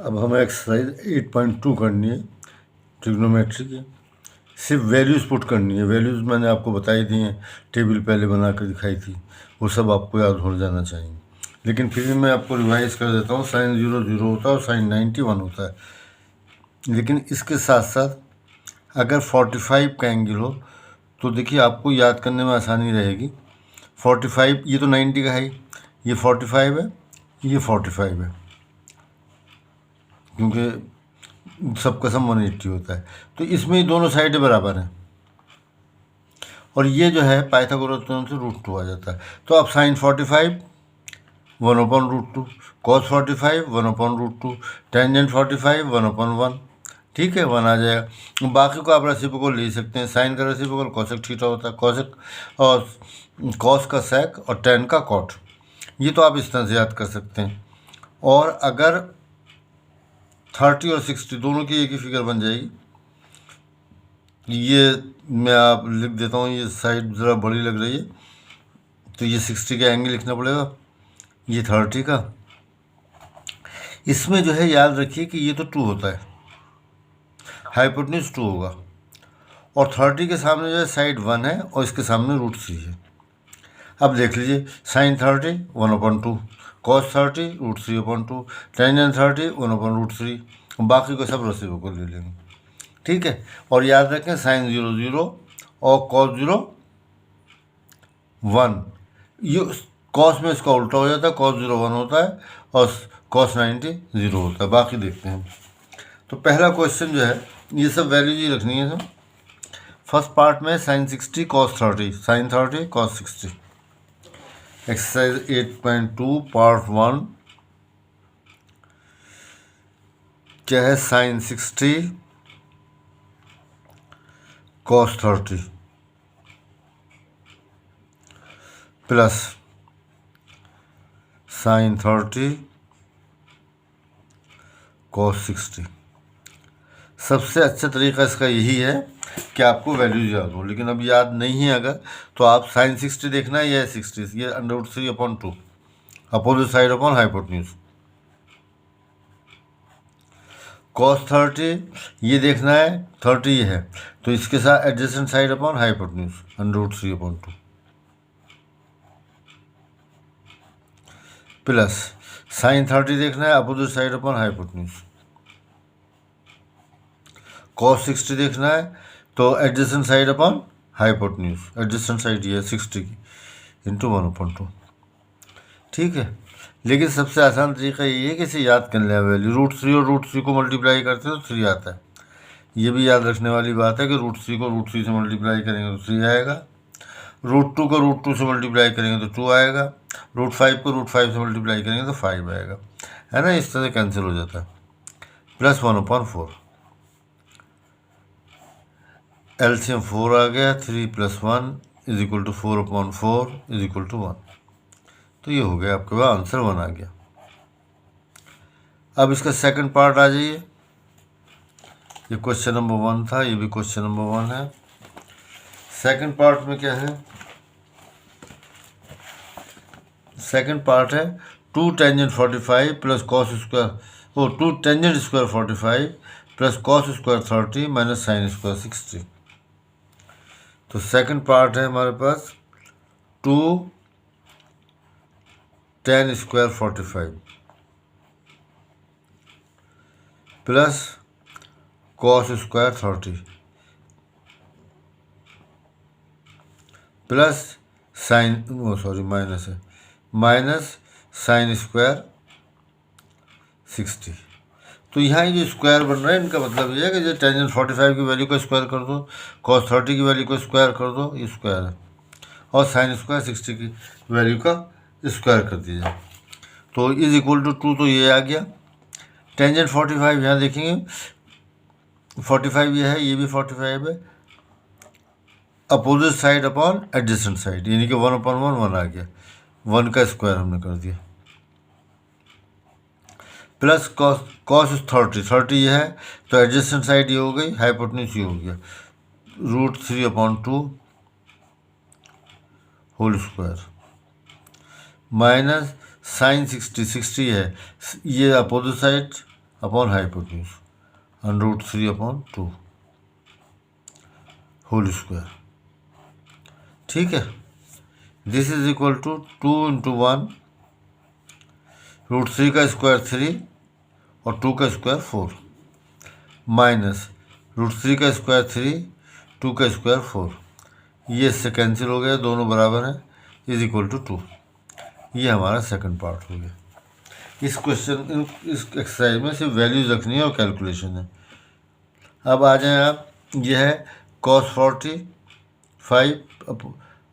अब हमें एक्सरसाइज 8.2 करनी है ट्रिग्नोमेट्री की। सिर्फ वैल्यूज़ पुट करनी है। वैल्यूज़ मैंने आपको बताई दी हैं, टेबल पहले बना कर दिखाई थी, वो सब आपको याद हो जाना चाहिए। लेकिन फिर भी मैं आपको रिवाइज कर देता हूँ। साइन 0 0 होता है और साइन 90 1 होता है। लेकिन इसके साथ साथ अगर 45 का एंगल हो तो देखिए आपको याद करने में आसानी रहेगी। 45 ये तो 90 का है, ये 45 है, ये 45 है, क्योंकि सबका सम 180 होता है। तो इसमें ही दोनों साइडें बराबर हैं और ये जो है पाइथागोरस थ्योरम से √2 आ जाता है। तो अब साइन 45 1/√2, कॉस 45 1/√2, टेंजेंट 45 1/1। ठीक है, 1 आ जाएगा। बाकी को आप रेसिप्रोकल ले सकते हैं। साइन का रेसिप्रोकल कॉसेक थीटा होता है, कॉसेक और कॉस का सेक और टेन का कॉट। ये तो आप इस तरह से याद कर सकते हैं। और अगर 30 और 60 दोनों की एक ही फिगर बन जाएगी। ये मैं आप लिख देता हूँ, ये साइड ज़रा बड़ी लग रही है तो ये 60 का एंगल लिखना पड़ेगा, ये 30 का। इसमें जो है याद रखिए कि ये तो 2 होता है, हाइपोटेन्यूज 2 होगा और 30 के सामने जो है साइड 1 है और इसके सामने √3 है। अब देख लीजिए, साइन 30 1/2, कॉस 30 √3/2, टेंजेंट 30 1/√3, बाकी को सब रेसिप्रोकल ले लेंगे। ठीक है, और याद रखें साइन 0 0 और कॉस 0 1। ये कॉस में इसका उल्टा हो जाता है, कॉस 0 1 होता है और कॉस 90 0 होता है। बाकी देखते हैं। तो पहला क्वेश्चन जो है, ये सब वैल्यूज ही रखनी है सब। फर्स्ट पार्ट में sine 60 cos 30, sine 30 cos 60। Exercise 8.2 part 1 क्या है, sine 60 cos 30 plus sine 30 cos 60। सबसे अच्छा तरीका इसका यही है कि आपको वैल्यूज याद हो। लेकिन अब याद नहीं है अगर, तो आप साइन 60 देखना है, यह 60, ये √3/2 opposite side upon hypotenuse. Cos 30 ये देखना है, 30 ये है तो इसके साथ adjacent side upon hypotenuse √3/2 plus sine 30 देखना है, opposite side upon hypotenuse. Cos 60 देखना है तो adjacent side upon hypotenuse, adjacent side ये है 60 की, इंटू 1/2। ठीक है, लेकिन सबसे आसान तरीका ये है कि इसे याद कर लें। वैल्यू √3 और √3 को मल्टीप्लाई करते हैं तो 3 आता है। ये भी याद रखने वाली बात है कि √3 को √3 से मल्टीप्लाई करेंगे तो 3 आएगा, √2 को √2 से मल्टीप्लाई करेंगे तो 2 आएगा, √5 को √5 से मल्टीप्लाई करेंगे तो 5 आएगा, है ना। इस तरह से कैंसिल हो जाता है। प्लस 1/4, एलसीएम 4 आ गया, 3 + 1 = 4/4 = 1। तो ये हो गया आपके पास आंसर 1 आ गया। अब इसका सेकंड पार्ट आ जाइए। ये क्वेश्चन नंबर 1 था, ये भी क्वेश्चन नंबर 1 है। सेकंड पार्ट में क्या है, सेकंड पार्ट है 2 टेंजेंट 45 प्लस कॉस स्क्वायर, ओ 2 tangent square 45 plus cos square 30 minus sine square 60। तो सेकंड पार्ट है हमारे पास 2 tan square 45 plus cos square 30 plus sign, sorry minus है, माइनस साइन स्क्वायर 60। तो यहाँ ये जो स्क्वायर बन रहा है इनका मतलब ये है कि जो टेंजेंट 45 की वैल्यू को स्क्वायर कर दो, कॉस 30 की वैल्यू को स्क्वायर कर दो, ये स्क्वायर है, और साइन स्क्वायर 60 की वैल्यू का स्क्वायर कर दीजिए। तो =2 तो ये आ गया। टेंजेंट 45 यहाँ देखेंगे, 45 ये है, ये भी 45 है, opposite side upon adjacent side, यानी कि 1/1 1 आ गया, 1 का स्क्वायर हमने कर दिया, प्लस कॉस 30 ये है तो एडजेसेंट साइड ये हो गई, हाइपोटेन्यूज ये हो गया, √3/2 होल स्क्वायर माइनस साइन 60 है, ये opposite side upon hypotenuse √3/2 whole square. ठीक है, दिस इज इक्वल टू 2 × 1 √3 का स्क्वायर 3 और 2 का स्क्वायर 4 माइनस √3 का स्क्वायर 3 2 का स्क्वायर 4। ये इससे कैंसिल हो गया, दोनों बराबर हैं, इज इक्वल टू 2। ये हमारा सेकंड पार्ट हो गया। इस क्वेश्चन इस एक्सरसाइज में सिर्फ वैल्यूज रखनी है और कैलकुलेशन है। अब आ जाए आप, यह है cos 45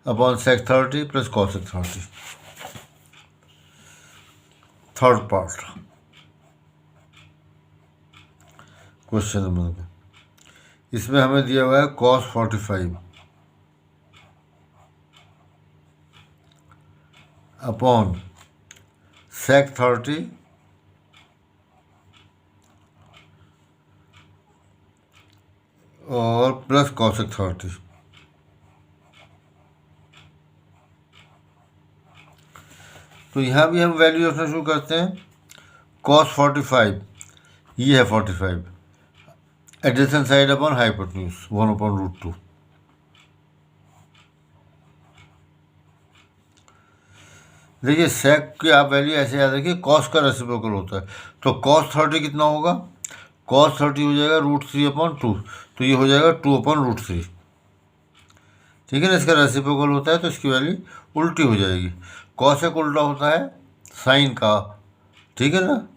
upon sec 30 plus cos 30, third part question number. इसमें हमें दिया हुआ है cos 45 अपॉन sec 30 और प्लस cos 30। तो यहाँ भी हम वैल्यू रखना शुरू करते हैं। cos 45 ये है 45, एडजेसेंट साइड अपॉन हाइपोटेन्यूज 1/√2। देखिए सेक की आप वैल्यू ऐसे याद रखिए, कॉस का रेसिप्रोकल होता है, तो cos 30 कितना होगा, cos 30 हो जाएगा √3/2, तो ये हो जाएगा 2/√3। ठीक है ना, इसका रेसिप्रोकल होता है तो इसकी वैल्यू उल्टी हो जाएगी। कॉसेक उल्टा होता है साइन का, ठीक है ना,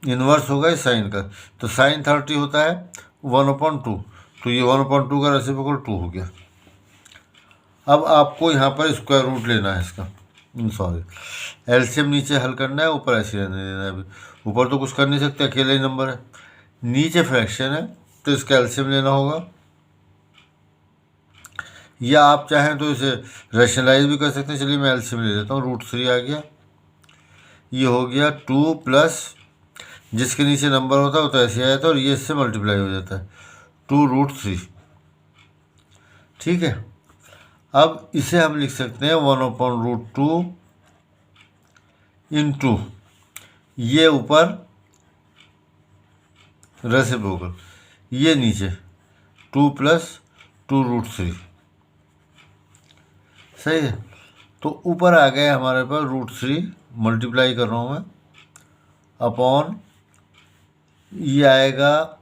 इन्वर्स होगा इस साइन का, तो साइन 30 होता है 1/2, तो ये 1/2 का रेसिप्रोकल 2 हो गया। अब आपको यहाँ पर स्क्वायर रूट लेना है इसका, सॉरी एलसीएम नीचे हल करना है, ऊपर ऐसे रहने देना है। अभी ऊपर तो कुछ कर नहीं सकते, अकेला ही नंबर है, नीचे फ्रैक्शन है तो इसका एलसीएम लेना होगा, या आप चाहें तो इसे रैशनलाइज भी कर सकते हैं। चलिए मैं एलसीएम ले लेता हूँ, √3 आ गया, ये हो गया 2 प्लस जिसके नीचे नंबर होता है वो तो ऐसे आया था और ये इससे मल्टीप्लाई हो जाता है 2√3। ठीक है, अब इसे हम लिख सकते हैं 1/√2 इंटू ये ऊपर रेसिप्रोकल, ये नीचे 2 प्लस 2√3। सही है, तो ऊपर आ गया हमारे पास √3 मल्टीप्लाई कर रहा हूँ मैं अपॉन ये आएगा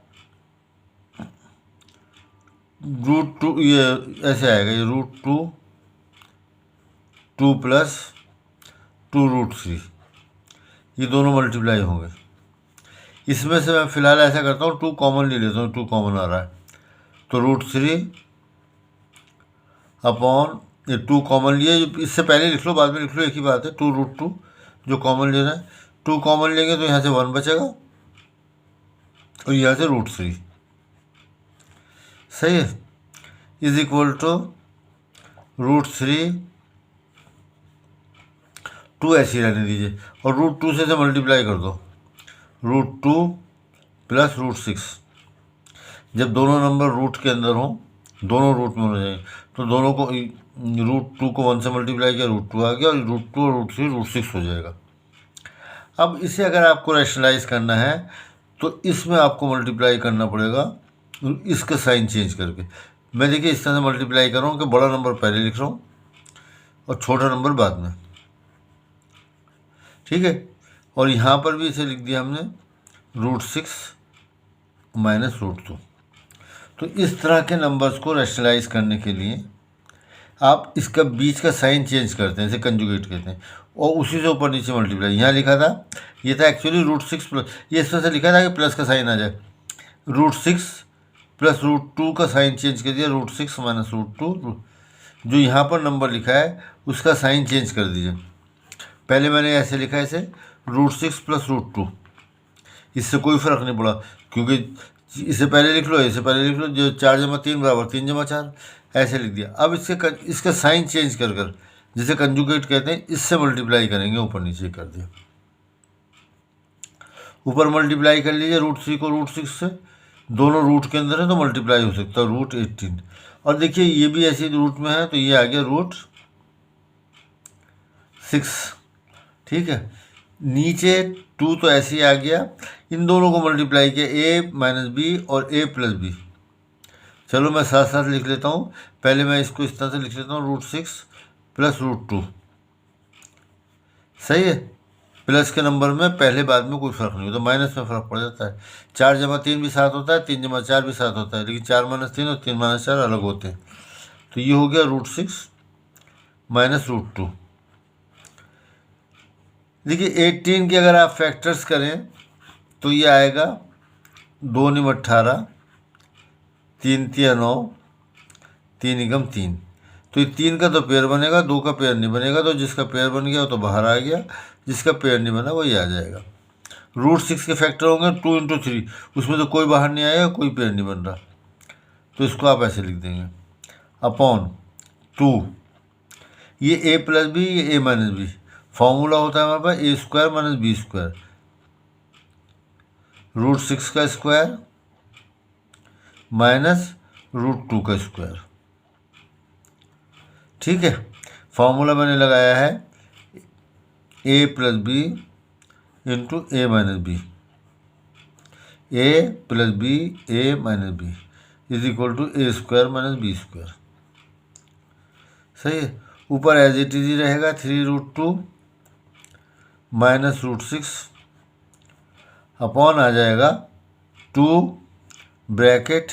√2, ये ऐसे आएगा, ये √2 प्लस 2√3, ये दोनों मल्टीप्लाई होंगे। इसमें से मैं फ़िलहाल ऐसा करता हूँ 2 कॉमन ले लेता हूँ, 2 कॉमन आ रहा है, तो √3 अपॉन ये 2 कॉमन लिए, इससे पहले लिख लो बाद में लिख लो, एक ही बात है, 2√2 जो कॉमन लेना है, 2 कॉमन लेंगे तो यहाँ से 1 बचेगा और यहाँ से √3। सही है, इज इक्वल टू √3, 2 ऐसे रहने दीजिए और √2 से मल्टीप्लाई कर दो, √2 प्लस √6। जब दोनों नंबर रूट के अंदर हों, दोनों रूट में हो जाएंगे, तो दोनों को √2 को 1 से मल्टीप्लाई किया, √2 आ गया और √2 और √3 √6 हो जाएगा। अब इसे अगर आपको रैशनलाइज करना है तो इसमें आपको मल्टीप्लाई करना पड़ेगा इसका साइन चेंज करके। मैं देखिए इस तरह से मल्टीप्लाई कर रहा हूँ कि बड़ा नंबर पहले लिख रहा हूँ और छोटा नंबर बाद में। ठीक है, और यहाँ पर भी इसे लिख दिया हमने √6 माइनस √2। तो इस तरह के नंबर्स को रैशनलाइज करने के लिए आप इसका बीच का साइन चेंज करते हैं, इसे कंजुगेट कहते हैं, और उसी से ऊपर नीचे मल्टीप्लाई। यहाँ लिखा था, ये था एक्चुअली √6 प्लस, ये इस तरह से लिखा था कि प्लस का साइन आ जाए, √6 प्लस √2 का साइन चेंज कर दिया, √6 माइनस √2। जो यहाँ पर नंबर लिखा है उसका साइन चेंज कर दीजिए। पहले मैंने ऐसे लिखा है इसे √6 प्लस √2, इससे कोई फ़र्क नहीं पड़ा क्योंकि इसे पहले लिख लो, इसे पहले लिख लो, जो 4 × 3 बराबर 3 × 4 ऐसे लिख दिया। अब इसका साइन चेंज कर कर जिसे कंजुगेट कहते हैं, इससे मल्टीप्लाई करेंगे, ऊपर नीचे कर दिया। ऊपर मल्टीप्लाई कर लीजिए √3 को √6 से, दोनों रूट के अंदर है तो मल्टीप्लाई हो सकता है, √18। और देखिए ये भी ऐसे रूट में है तो ये आ गया √6। ठीक है, नीचे 2 तो ऐसे ही आ गया, इन दोनों को मल्टीप्लाई किया a माइनस बी और a प्लस बी। चलो मैं साथ साथ लिख लेता हूँ। पहले मैं इसको इस तरह से लिख लेता हूँ, √6 प्लस √2। सही है। प्लस के नंबर में पहले बाद में कोई फर्क नहीं होता, माइनस में फ़र्क पड़ जाता है। 4 जमा 3 भी 7 होता है, 3 जमा 4 भी 7 होता है, लेकिन 4 माइनस 3 और 3 माइनस 4 अलग होते हैं। तो ये हो गया √6 माइनस √2। देखिए 18 के अगर आप फैक्टर्स करें तो ये आएगा 2 निम 18, 3 तिया 9, 3 एकम 3। तो ये 3 का तो पेयर बनेगा, 2 का पेयर नहीं बनेगा। तो जिसका पेयर बन गया वो तो बाहर आ गया, जिसका पेयर नहीं बना वही आ जाएगा। √6 के फैक्टर होंगे 2 इंटू 3, उसमें तो कोई बाहर नहीं आएगा, कोई पेयर नहीं बन रहा। तो इसको आप ऐसे लिख देंगे अपॉन 2, ये a प्लस बी, ये a माइनस बी। फॉर्मूला होता है हमारे पास a² माइनस b², √6 का स्क्वायर माइनस √2 का स्क्वायर। ठीक है। फॉर्मूला मैंने लगाया है a plus B into a minus B, a plus B a minus B is equal to a² minus b²। सही है। ऊपर एज इट इज ही रहेगा 3√2 माइनस √6 अपॉन आ जाएगा 2 ब्रैकेट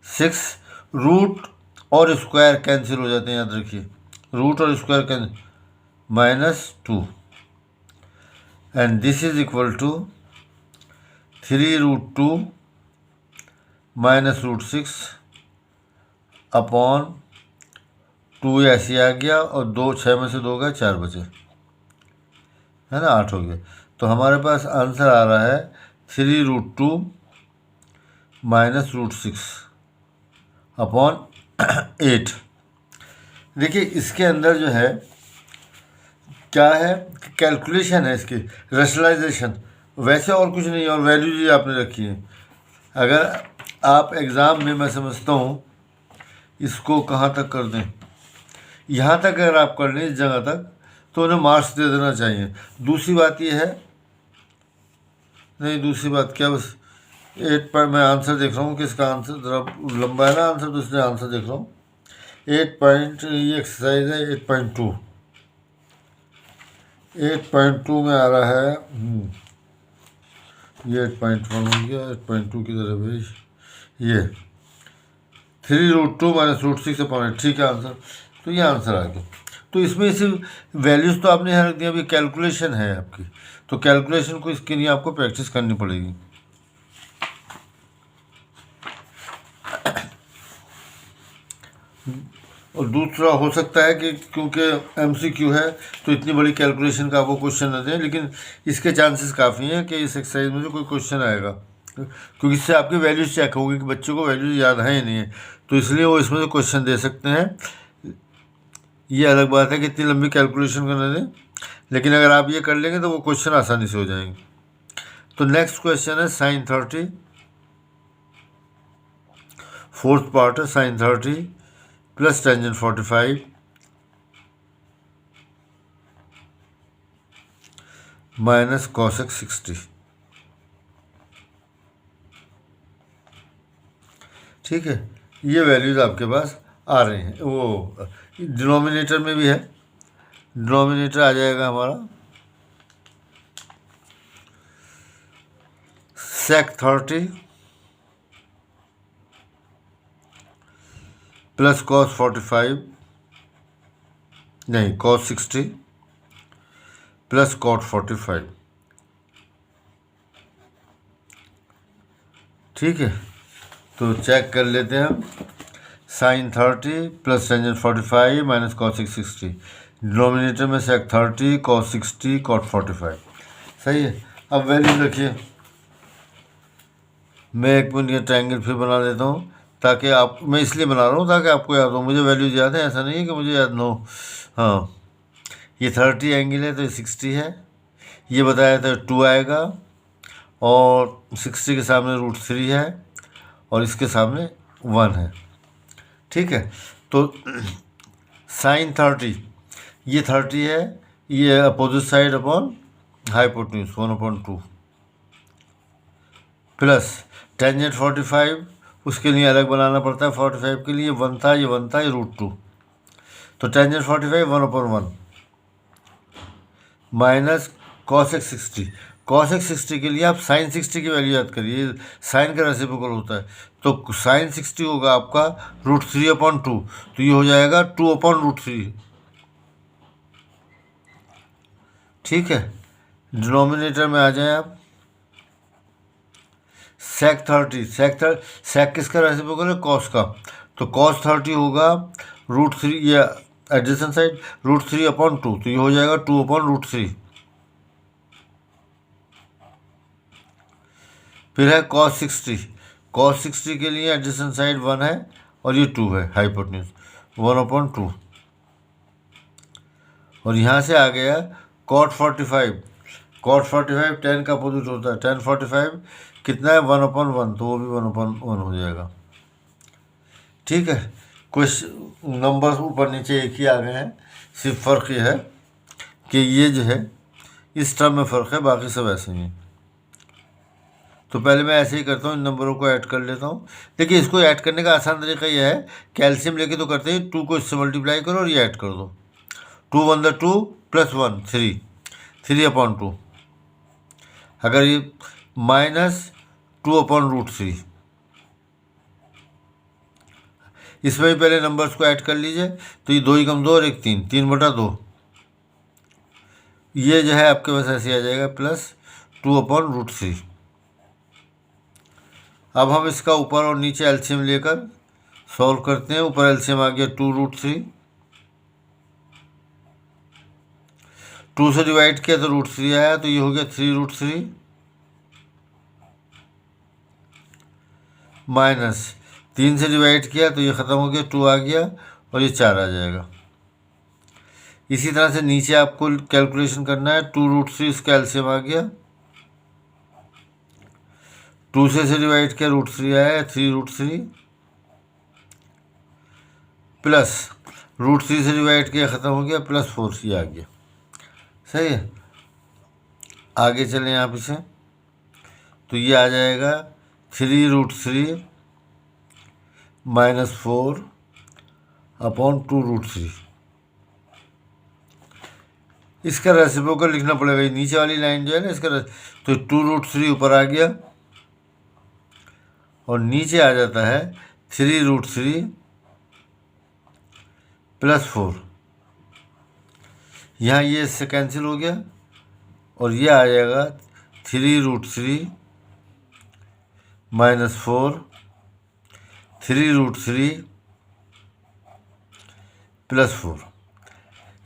6, रूट और स्क्वायर कैंसिल हो जाते हैं, याद रखिए, रूट और square cancel, -2 and this is equal to 3√2 minus √6 upon 2 ऐसे आ गया, और 2 6 में से 2 गया, 4 बचे, है ना, 8 हो गए। तो हमारे पास आंसर आ रहा है 3√2 माइनस √6 अपॉन 8। देखिए इसके अंदर जो है क्या है, कैलकुलेशन है इसकी, रेशनलाइजेशन, वैसे और कुछ नहीं है, और वैल्यू जी आपने रखी है। अगर आप एग्ज़ाम में, मैं समझता हूँ इसको कहाँ तक कर दें, यहाँ तक अगर आप कर लें इस जगह तक, तो उन्हें मार्क्स दे देना चाहिए। दूसरी बात ये है, नहीं दूसरी बात क्या, बस 8 पर मैं आंसर देख रहा हूँ कि इसका आंसर ज़रा लंबा है ना आंसर, तो इसलिए आंसर देख रहा हूँ। 8 पॉइंट, ये एक्सरसाइज है 8.2, 8.2 में आ रहा है, ये 8.1 हो गया, 8.2 की तरह भाई, ये 3√2 माइनस √6 अपॉन 8, ठीक है आंसर। तो ये आंसर आ गया। तो इसमें सिर्फ वैल्यूज़ तो आपने यहाँ रख दिया, अभी कैलकुलेशन है आपकी, तो कैलकुलेशन को इसके लिए आपको प्रैक्टिस करनी पड़ेगी। और दूसरा हो सकता है कि क्योंकि MCQ है तो इतनी बड़ी कैलकुलेशन का आपको क्वेश्चन न दें, लेकिन इसके चांसेस काफ़ी हैं कि इस एक्सरसाइज में से कोई क्वेश्चन आएगा, क्योंकि इससे आपकी वैल्यूज चेक होगी कि बच्चों को वैल्यूज याद है या नहीं है, तो इसलिए वो इसमें से क्वेश्चन दे सकते हैं। ये अलग बात है कि इतनी लंबी कैलकुलेशन करने दें, लेकिन अगर आप ये कर लेंगे तो वो क्वेश्चन आसानी से हो जाएंगे। तो नेक्स्ट क्वेश्चन है sin30, फोर्थ पार्ट है sin30 plus tangent 45 minus cosec 60। ठीक है, ये वैल्यूज़ आपके पास आ रही हैं। वो डिनोमिनेटर में भी है, डिनोमिनेटर आ जाएगा हमारा sec30 प्लस cos 45, नहीं cos 60 प्लस cot 45। ठीक है, तो चेक कर लेते हैं हम। sin30 plus tangent 45 minus cosec 60, denominator में sec30 cos 60 cot 45। सही है। अब वैल्यू रखिए, मैं एक मिनट ये ट्रायंगल फिर बना देता हूँ, ताकि आप, मैं इसलिए बना रहा हूँ ताकि आपको याद हो, मुझे वैल्यूज याद है, ऐसा नहीं है कि मुझे याद ना हो। हाँ, ये 30 एंगल है तो ये 60 है, ये बताया था 2 आएगा, और 60 के सामने √3 है, और इसके सामने 1 है। ठीक है, तो sin30, ये 30 है, ये opposite side upon hypotenuse 1/2 plus tangent 45, उसके लिए अलग बनाना पड़ता है। 45 के लिए 1 था, ये 1 था, ये √2, तो tangent 45 1/1 minus cos x 60। Cos x 60 के लिए आप साइन 60 की वैल्यू याद करिए, साइन का रेसिप्रोकल होता है, तो साइन 60 होगा आपका √3/2, तो ये हो जाएगा 2/√3। ठीक है, डिनोमिनेटर में आ जाए आप। सेक 30, सेक किसका रेसिप्रोकल है? कॉस का, तो कॉस 30 होगा √3, ये एडजेसेंट साइड, √3/2, तो ये हो जाएगा 2/√3। फिर है कॉस 60, कॉस 60 के लिए एडजेसेंट साइड 1 है और ये 2 है, हाइपोटेन्यूज 1/2। और यहाँ से आ गया कॉट 45, कॉट 45 10 का अपोजिट होता है, 10/45 कितना है? 1/1, तो वो भी 1/1 हो जाएगा। ठीक है, कुछ नंबर्स ऊपर नीचे एक ही आ गए हैं, सिर्फ फ़र्क ये है कि ये जो है इस टर्म में फ़र्क है, बाकी सब ऐसे ही हैं। तो पहले मैं ऐसे ही करता हूँ, इन नंबरों को ऐड कर लेता हूँ। देखिए, इसको ऐड करने का आसान तरीका यह है, कैल्शियम लेके तो करते हैं, 2 को इससे मल्टीप्लाई करो और ये ऐड कर दो। 2 1 2 + 1 3, 3/2। अगर ये माइनस 2/√3, इसमें भी पहले नंबर्स को ऐड कर लीजिए, तो ये 2 ही कम 2 और 1 3, 3/2। ये जो है आपके पास ऐसे आ जाएगा प्लस 2/√3। अब हम इसका ऊपर और नीचे एलसीएम लेकर सॉल्व करते हैं। ऊपर एलसीएम आ गया 2√3, 2 से डिवाइड किया तो √3 आया, तो ये हो गया 3√3 माइनस 3 से डिवाइड किया तो ये ख़त्म हो गया, 2 आ गया और ये 4 आ जाएगा। इसी तरह से नीचे आपको कैलकुलेशन करना है, 2√3 इसका एलसीएम आ गया, 2 से डिवाइड किया √3 आया, 3√3 प्लस √3 से डिवाइड किया ख़त्म हो गया, +4 ये आ गया। सही है, आगे चलें आप इसे, तो ये आ जाएगा 3√3 -4/2√3। इसका रेसिप्रोकल लिखना पड़ेगा, ये नीचे वाली लाइन जो है ना इसका, तो 2√3 ऊपर आ गया और नीचे आ जाता है 3√3 +4। यहाँ ये इससे कैंसिल हो गया और ये आ जाएगा 3√3 -4 3√3 +4।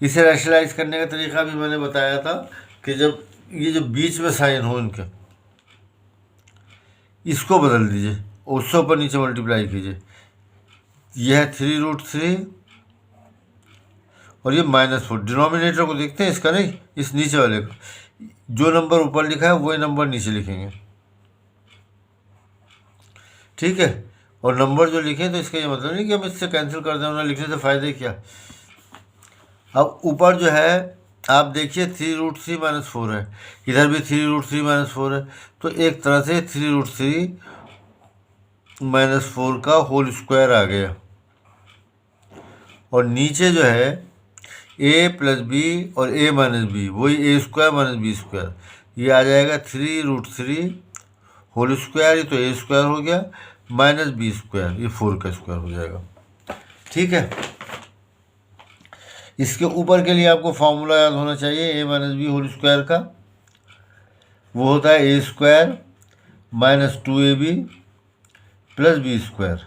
इसे रैशनलाइज करने का तरीका भी मैंने बताया था कि जब ये जो बीच में साइन हो इनके, इसको बदल दीजिए, उससे ऊपर नीचे मल्टीप्लाई कीजिए। यह है 3√3 और ये -4। डिनोमिनेटर को देखते हैं इसका, नहीं इस नीचे वाले का, जो नंबर ऊपर लिखा है वही नंबर नीचे लिखेंगे। ठीक है, और नंबर जो लिखे तो इसका ये मतलब नहीं कि हम इससे कैंसिल कर दें, उन्हें लिखने से फ़ायदे क्या। अब ऊपर जो है आप देखिए 3√3 -4 है, इधर भी 3√3 -4 है, तो एक तरह से 3√3 -4 का होल स्क्वायर आ गया। और नीचे जो है a + b और a - b, वही a² - b², ये आ जाएगा 3√3 होल स्क्वायर, ये तो a² हो गया, -b², ये 4 का स्क्वायर हो जाएगा। ठीक है, इसके ऊपर के लिए आपको फॉर्मूला याद होना चाहिए a - b होल स्क्वायर का, वो होता है a² - 2ab + b²।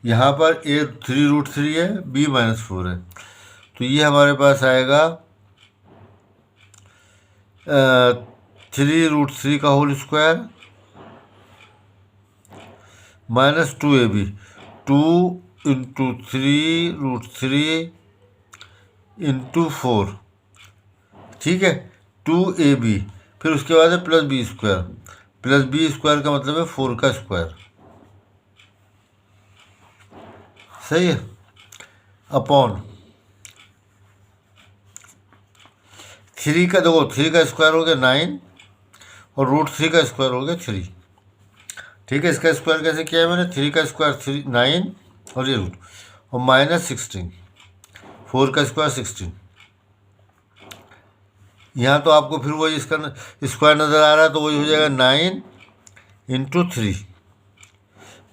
यहाँ पर a 3√3 है, b -4 है, तो ये हमारे पास आएगा 3√3 का होल स्क्वायर -2ab, 2 × 3√3 × 4, ठीक है, 2ab, फिर उसके बाद है +b², +b² का मतलब है 4 का स्क्वायर। सही है, अपॉन 3 का देखो, 3 का स्क्वायर हो गया 9 और √3 का स्क्वायर हो गया 3। ठीक है, इसका स्क्वायर कैसे किया है मैंने? 3 का स्क्वायर 9 और ये रूट और -16, 4 का स्क्वायर 16। यहाँ तो आपको फिर वही इसका स्क्वायर नज़र आ रहा है, तो वही हो जाएगा 9 × 3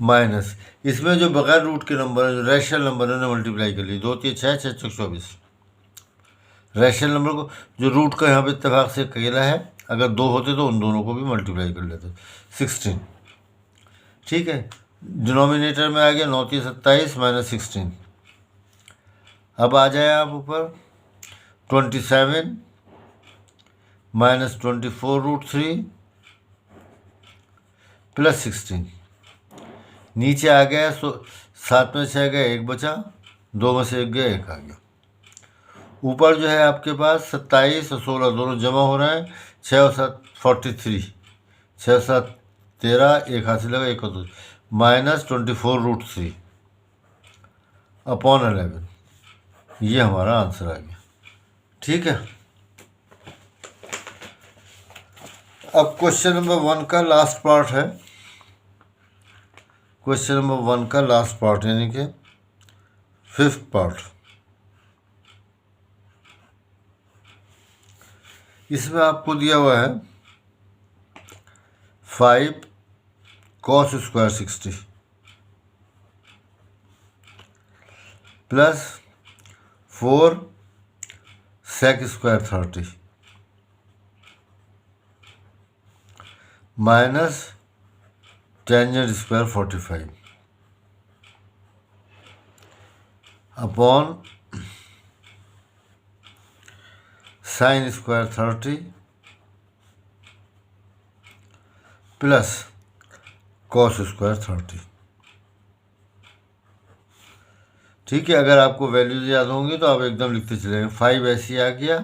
माइनस इसमें जो बगैर रूट के नंबर है, जो रैशनल नंबर है, मल्टीप्लाई कर लीजिए। 2 3 6 6 6 24। रैशनल नंबर को जो रूट का यहाँ पे इत्तेफाक से अकेला है, अगर 2 होते तो उन दोनों को भी मल्टीप्लाई कर लेते। 16। ठीक है, डिनोमिनेटर में आ गया 9 3 27 -16। अब आ जाए आप ऊपर 27 -24√3 +16। नीचे आ गया 7 में 6 गया 1 बचा, 2 में से 1 गया 1 आ गया। ऊपर जो है आपके पास 27 और 16 दोनों जमा हो रहे हैं। 6 और 7 43, 6 और 7 13, 1 हाथ से लगा 1 और 2 -24√3 अपॉन 11। ये हमारा आंसर आ गया। ठीक है, अब क्वेश्चन नंबर 1 का लास्ट पार्ट है। क्वेश्चन नंबर 1 का लास्ट पार्ट यानी कि 5th पार्ट। इसमें आपको दिया हुआ है 5 cos square 60 plus 4 sec square 30 minus tangent square 45 upon sine square 30 plus cos square 30। ठीक है, अगर आपको वैल्यूज याद होंगी तो आप एकदम लिखते चलेंगे। 5 ऐसे ही आ गया।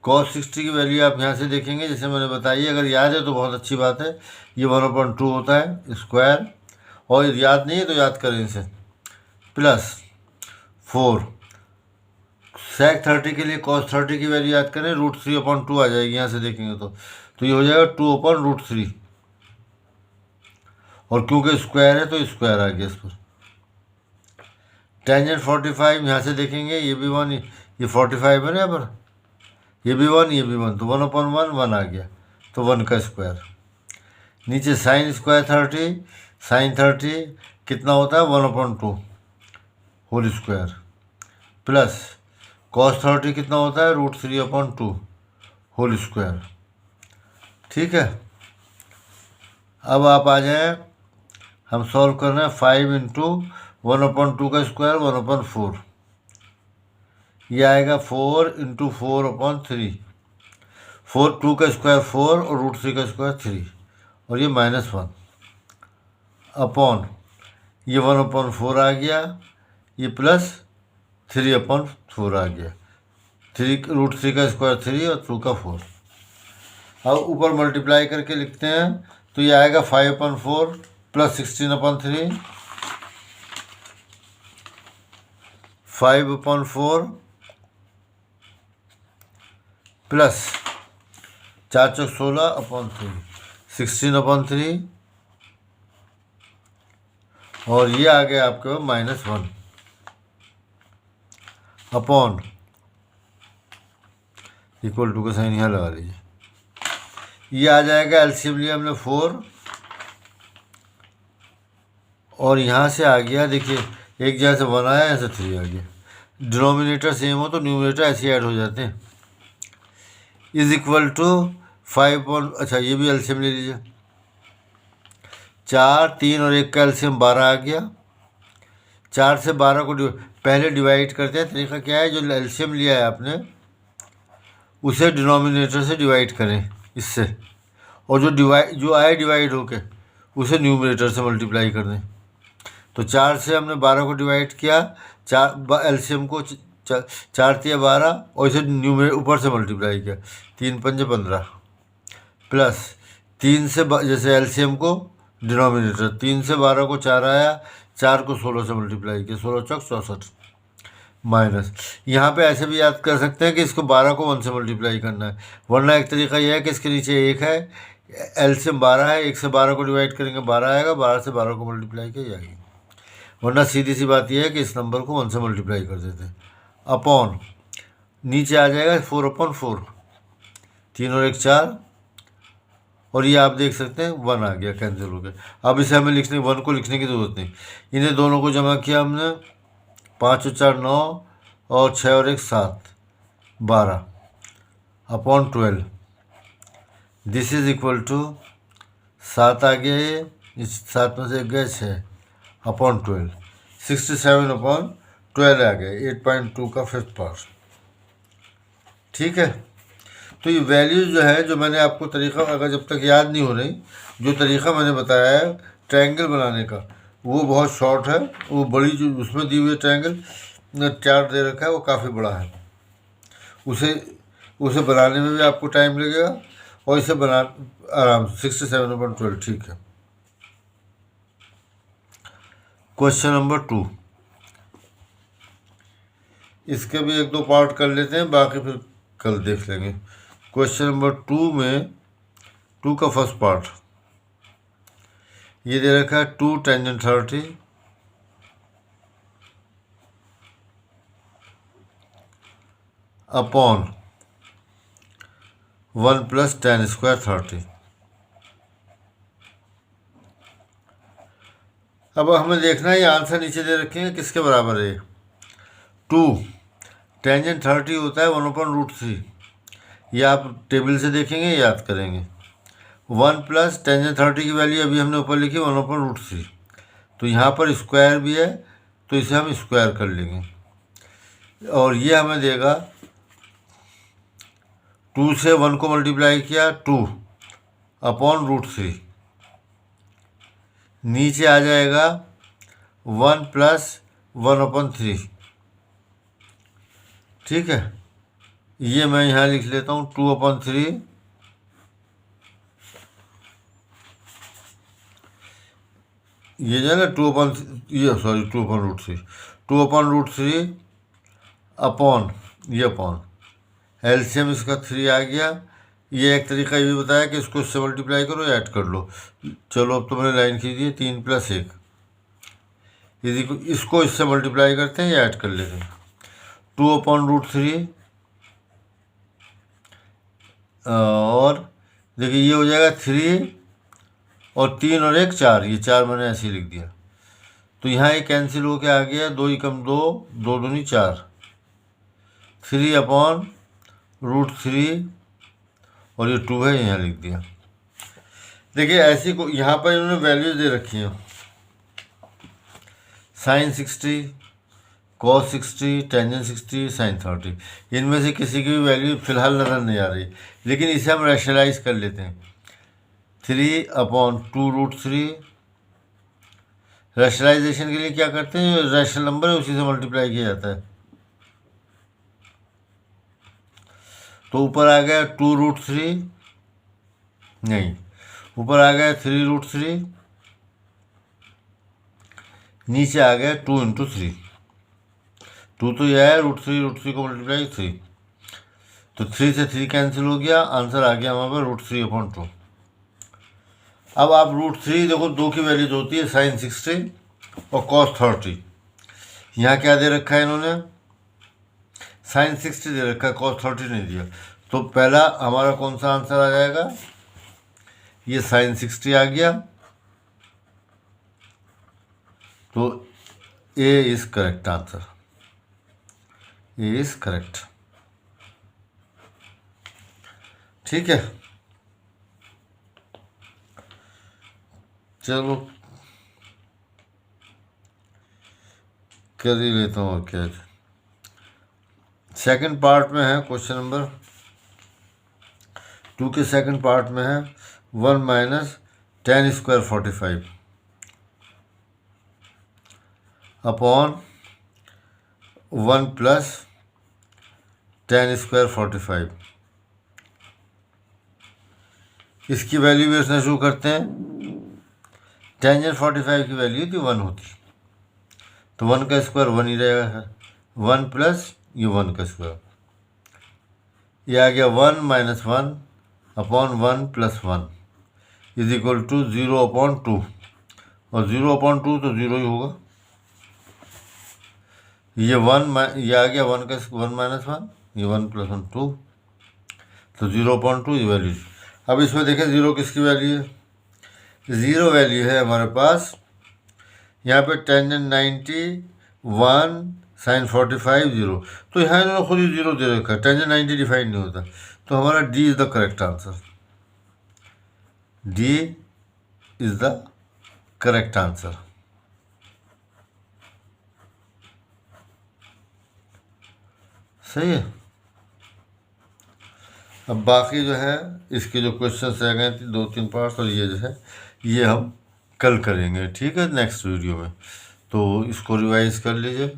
cos 60 की वैल्यू आप यहाँ से देखेंगे, जैसे मैंने बताई, अगर याद है तो बहुत अच्छी बात है। ये 1/2 होता है स्क्वायर, और याद नहीं है तो याद करें इसे। प्लस 4 sec 30 के लिए cos 30 की वैल्यू याद करें, √3/2 आ जाएगी यहाँ से देखेंगे तो ये हो जाएगा 2/√3, और क्योंकि स्क्वायर है तो स्क्वायर आ गया इस पर। टेंजेंट 45 यहाँ से देखेंगे, ये भी 1, ये 45 है ना यहाँ पर, ये भी 1 ये भी 1, तो 1/1 1 आ गया, तो 1 का स्क्वायर। नीचे साइन स्क्वायर 30, साइन 30 कितना होता है 1/2 होल स्क्वायर, प्लस cos 30 कितना होता है √3/2 होल स्क्वायर। ठीक है, अब आप आ जाए, हम सॉल्व कर रहे हैं 5 × 1/2 का स्क्वायर 1/4, ये आएगा 4 × 4/3, 4 2 का स्क्वायर 4 और √3 का स्क्वायर 3, और ये -1 अपॉन ये 1/4 आ गया, ये प्लस 3/4 आ गया। 3 √3 का स्क्वायर 3 और 2 का 4। अब ऊपर मल्टीप्लाई करके लिखते हैं तो ये आएगा 5/4 प्लस 16/3, 5/4 प्लस 4 × 16/3, 16/3, और ये आ गया आपके पास -1 अपॉन इक्वल टू का साइन यहाँ लगा लीजिए। ये आ जाएगा, एलसीएम लिया हमने 4, और यहाँ से आ गया, देखिए एक जगह से 1 आया, यहाँ से 3 आ गया। डिनोमिनेटर सेम हो तो न्यूमिनेटर ऐसे ऐड हो जाते हैं। इज इक्वल टू 5, अच्छा ये भी एलसीएम ले लीजिए। 4 3 और 1 का एलसीएम 12 आ गया। 4 से 12 को पहले डिवाइड करते हैं। तरीका क्या है, जो एलसीएम लिया है आपने उसे डिनोमिनेटर से डिवाइड करें इससे, और जो आए डिवाइड होके उसे न्यूमिनेटर से मल्टीप्लाई कर दें। तो 4 से हमने 12 को डिवाइड किया, 4 एलसीएम को 4 × 12 और इसे न्यूमिनेटर ऊपर से मल्टीप्लाई किया, 3 × 5 = 15 प्लस 3 से जैसे एलसीएम को डिनोमिनेटर 3 से 12 को 4 आया, 4 को 16 से मल्टीप्लाई किया, 16 × 4 = 64 माइनस। यहाँ पे ऐसे भी याद कर सकते हैं कि इसको 12 को 1 से मल्टीप्लाई करना है, वरना एक तरीका यह है कि इसके नीचे 1 है, एलसीएम 12 है, 1 से 12 को डिवाइड करेंगे 12 आएगा, 12 से 12 को मल्टीप्लाई किया जाएगी, वरना सीधी सी बात यह है कि इस नंबर को 1 से मल्टीप्लाई कर देते हैं। अपॉन नीचे आ जाएगा 4/4, 3 और 1 4, और ये आप देख सकते हैं 1 आ गया, कैंसिल हो गया। अब इसे हमें लिखने 1 को लिखने की ज़रूरत नहीं, इन्हें दोनों को जमा किया हमने, 5 और 4 9, और 6 और 1 7, 12 upon 12, this is equal to 7 आ गया, ये इस 7 में से 1 गया 6 अपॉन 12, 67/12 आ गया, 8.2 का 5th पार्ट। ठीक है, तो ये वैल्यू जो है, जो मैंने आपको तरीका, अगर जब तक याद नहीं हो रही, जो तरीका मैंने बताया है ट्रायंगल बनाने का, वो बहुत शॉर्ट है। वो बड़ी जो उसमें दी हुई ट्रायंगल चार्ट दे रखा है वो काफ़ी बड़ा है, उसे उसे बनाने में भी आपको टाइम लगेगा, और इसे बना आराम से 67/12। ठीक है, क्वेश्चन नंबर 2, इसके भी 1-2 पार्ट कर लेते हैं, बाकी फिर कल देख लेंगे। क्वेश्चन नंबर 2 में 2 का फर्स्ट पार्ट ये दे रखा है, 2 टेंजेंट 30 अपॉन 1 + tan² 30। अब हमें देखना है ये आंसर नीचे दे रखे हैं किसके बराबर है। 2 टेंजेंट 30 होता है 1/√3, ये आप टेबल से देखेंगे, याद करेंगे। 1 + टेंजेंट 30 की वैल्यू अभी हमने ऊपर लिखी 1/√3, तो यहाँ पर स्क्वायर भी है, तो इसे हम स्क्वायर कर लेंगे, और ये हमें देगा 2 से 1 को मल्टीप्लाई किया 2 अपॉन √3, नीचे आ जाएगा 1 + 1/3। ठीक है, ये मैं यहाँ लिख लेता हूँ 2/3, ये जो है ना 2/√3 अपॉन ये अपॉन एलसीएम इसका 3 आ गया। ये एक तरीका ये भी बताया कि इसको इससे मल्टीप्लाई करो, ऐड कर लो। चलो अब तो मैंने लाइन खींच दी, 3 + 1, यदि इसको इससे मल्टीप्लाई करते हैं या ऐड कर लेते हैं, 2/√3, और देखिए ये हो जाएगा 3, और 3 और 1 4, ये 4 मैंने ऐसे ही लिख दिया, तो यहाँ ये कैंसिल होके आ गया, 2 × 2, 2 दूनी 4, 3/√3, और ये 2 है, यहाँ लिख दिया। देखिए ऐसी को यहाँ पर इन्होंने वैल्यूज दे रखी हैं, sin 60, cos 60, टेंजेंट 60, sin 30, इनमें से किसी की भी वैल्यू फिलहाल नज़र नहीं आ रही, लेकिन इसे हम रैशनलाइज कर लेते हैं। 3/2√3, रैशनलाइजेशन के लिए क्या करते हैं, जो रैशनल नंबर है उसी से मल्टीप्लाई किया जाता है। तो ऊपर आ गया 2√3, नहीं, ऊपर आ गया 3√3, नीचे आ गया 2 × 3, 2 तो यह है, √3 को मल्टीप्लाई 3, तो 3 से 3 कैंसिल हो गया, आंसर आ गया हमारे पास √3/2। अब आप √3 देखो, 2 की वैल्यूज होती है sin 60 और cos 30। यहाँ क्या दे रखा है इन्होंने, sin 60 दे रखा है, cos 30 नहीं दिया, तो पहला हमारा कौन सा आंसर आ जाएगा, ये sin 60 आ गया, तो A is correct answer, A is correct. ठीक है, चलो कर ही लेता हूँ, और क्या सेकंड पार्ट में है, क्वेश्चन नंबर 2 के सेकंड पार्ट में है 1 - tan² 45 अपॉन 1 + tan² 45। इसकी वैल्यू भी रखना शुरू करते हैं। टेंजेंट 45 की वैल्यू थी 1 होती, तो 1 का स्क्वायर 1 ही रहेगा, 1 प्लस ये 1 का स्क्वायर, ये आ गया 1 minus 1 upon 1 plus 1 is equal to 0 upon 2, और 0 अपॉन 2 तो 0 ही होगा। ये ये आ गया 1 का 1 माइनस 1, ये 1 प्लस 1 2, तो 0 अपॉन 2 ये वैल्यू। अब इसमें देखें 0 किसकी वैल्यू है, 0 वैल्यू है हमारे पास यहाँ पे टेंजेंट 90 1 साइन 45 0, तो यहाँ इन्होंने खुद ही 0 दे रखा है, टेंजेंट 90 डिफाइन नहीं होता, तो हमारा D is the correct answer, D is the correct answer. सही है। अब बाकी जो है इसके जो क्वेश्चन रह गए थे 2-3 पार्ट्स, और ये जो है ये हम कल करेंगे, ठीक है, नेक्स्ट वीडियो में, तो इसको रिवाइज कर लीजिए।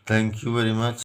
Thank you very much.